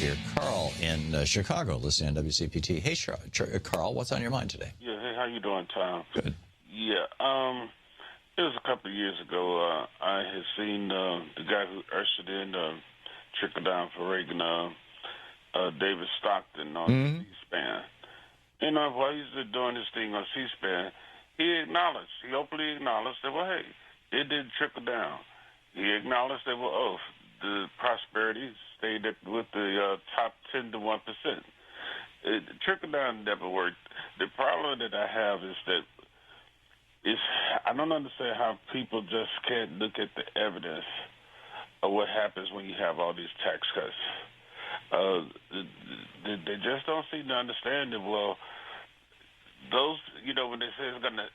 here. Carl in Chicago, listening on WCPT. Hey, Carl, what's on your mind today? Yeah, hey, how you doing, Tom? Good. Yeah, it was a couple of years ago. I had seen the guy who ushered in Trickle-Down for Reagan, David Stockton, on C-SPAN. You know, while he's doing his thing on C-SPAN, he openly acknowledged that, well, hey, it did trickle down. He acknowledged that, well, the prosperity stayed with the top 10 to 1%. Trickle-down never worked. The problem that I have is that I don't understand how people just can't look at the evidence of what happens when you have all these tax cuts. They just don't seem to understand that, well, those, you know, when they say it's going to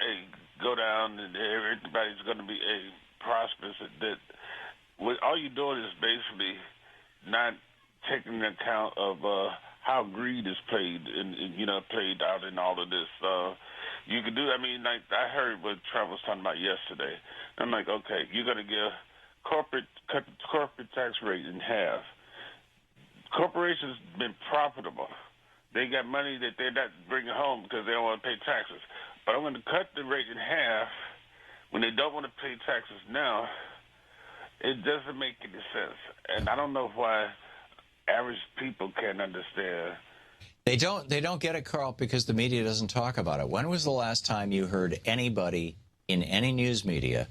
go down and everybody's going to be prosperous, that all you're doing is basically not taking into account of how greed is played out in all of this. You could do, I mean, like I heard what Trump was talking about yesterday. I'm like, okay, you're going to cut the corporate tax rate in half. Corporations been profitable. They got money that they're not bringing home because they don't want to pay taxes. But I'm going to cut the rate in half when they don't want to pay taxes now. It doesn't make any sense. And I don't know why average people can't understand. They don't get it, Carl, because the media doesn't talk about it. When was the last time you heard anybody in any news media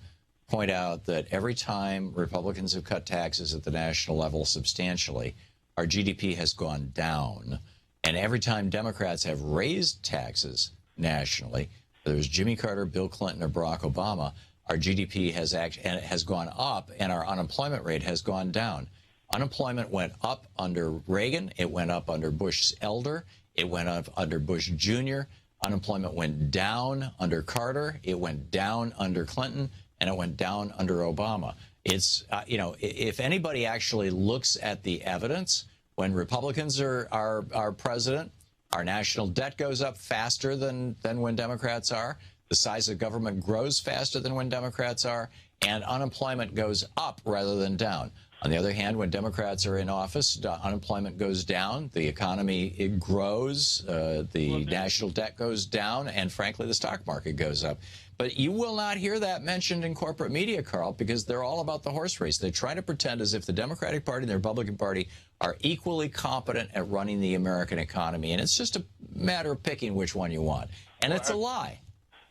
point out that every time Republicans have cut taxes at the national level substantially, our GDP has gone down? And every time Democrats have raised taxes nationally, whether it was Jimmy Carter, Bill Clinton, or Barack Obama, our GDP has gone up and our unemployment rate has gone down. Unemployment went up under Reagan. It went up under Bush elder. It went up under Bush Jr. Unemployment went down under Carter. It went down under Clinton, and it went down under Obama. It's, you know, if anybody actually looks at the evidence, when Republicans are president, our national debt goes up faster than when Democrats are. The size of government grows faster than when Democrats are, and unemployment goes up rather than down. On the other hand, when Democrats are in office, unemployment goes down, the economy, it grows, the national debt goes down, and frankly, the stock market goes up. But you will not hear that mentioned in corporate media, Carl, because they're all about the horse race. They try to pretend as if the Democratic Party and the Republican Party are equally competent at running the American economy, and it's just a matter of picking which one you want. And it's a lie.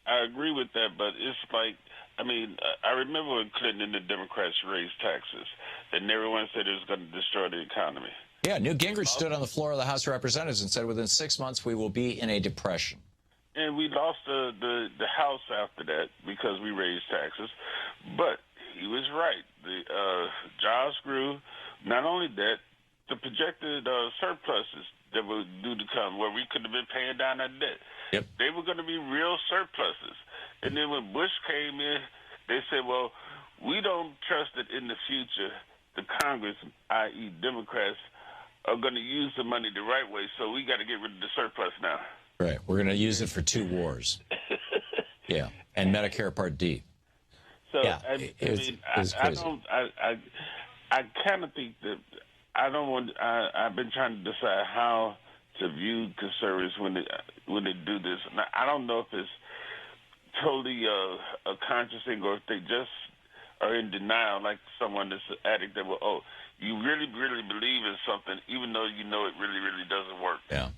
I agree with that, but it's like, I mean, I remember when Clinton and the Democrats raised taxes, and everyone said it was going to destroy the economy. Yeah, Newt Gingrich stood on the floor of the House of Representatives and said within 6 months we will be in a depression. And we lost the House after that because we raised taxes. But he was right. The jobs grew. Not only that, the projected surpluses that were due to come, where we could have been paying down our debt, they were going to be real surpluses. And then when Bush came in, they said, well, we don't trust that in the future the Congress, i.e. Democrats, are going to use the money the right way, so we got to get rid of the surplus now. Right. We're going to use it for 2 wars. Yeah. And Medicare Part D. So, yeah, I kind of think that I've been trying to decide how to view conservatives when they do this. Now, I don't know if it's totally a conscious thing or if they just are in denial, like someone that's an addict that will, oh, you really, really believe in something, even though you know it really, really doesn't work. Yeah.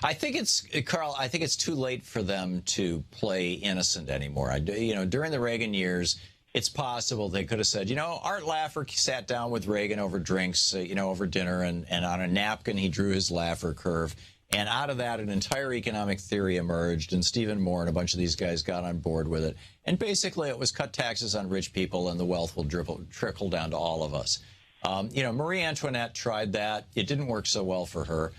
I think it's too late for them to play innocent anymore. During the Reagan years, it's possible they could have said, Art Laffer sat down with Reagan over drinks, over dinner, and on a napkin he drew his Laffer curve. And out of that, an entire economic theory emerged, and Stephen Moore and a bunch of these guys got on board with it. And basically, it was cut taxes on rich people, and the wealth will trickle down to all of us. Marie Antoinette tried that. It didn't work so well for her.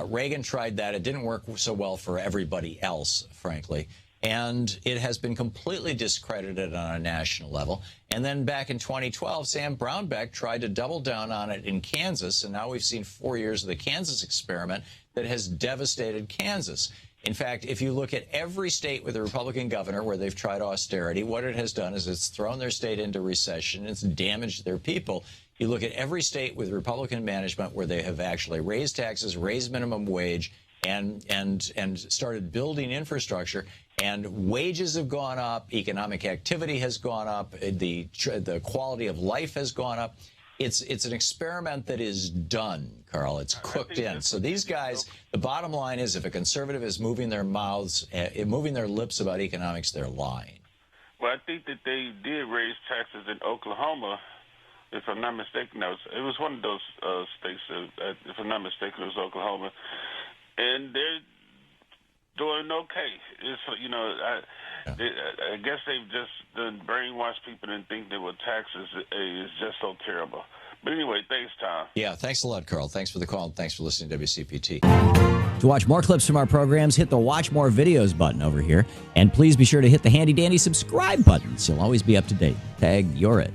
Reagan tried that. It didn't work so well for everybody else, frankly. And it has been completely discredited on a national level. And then back in 2012, Sam Brownback tried to double down on it in Kansas, and now we've seen 4 years of the Kansas experiment that has devastated Kansas. In fact, if you look at every state with a Republican governor where they've tried austerity, what it has done is it's thrown their state into recession. It's damaged their people. You look at every state with Republican management where they have actually raised taxes, raised minimum wage, and started building infrastructure, and wages have gone up, economic activity has gone up, the quality of life has gone up. It's an experiment that is done, Carl. It's cooked in. So these guys, the bottom line is, if a conservative is moving their mouths, moving their lips about economics, they're lying. Well, I think that they did raise taxes in Oklahoma, if I'm not mistaken. It was one of those states, if I'm not mistaken, it was Oklahoma. And they're doing okay. It's, I guess they've just done brainwashed people and think that with taxes is just so terrible. But anyway, thanks, Tom. Yeah, thanks a lot, Carl. Thanks for the call, and thanks for listening to WCPT. To watch more clips from our programs, hit the Watch More Videos button over here. And please be sure to hit the handy-dandy subscribe button so you'll always be up to date. Tag, you're it.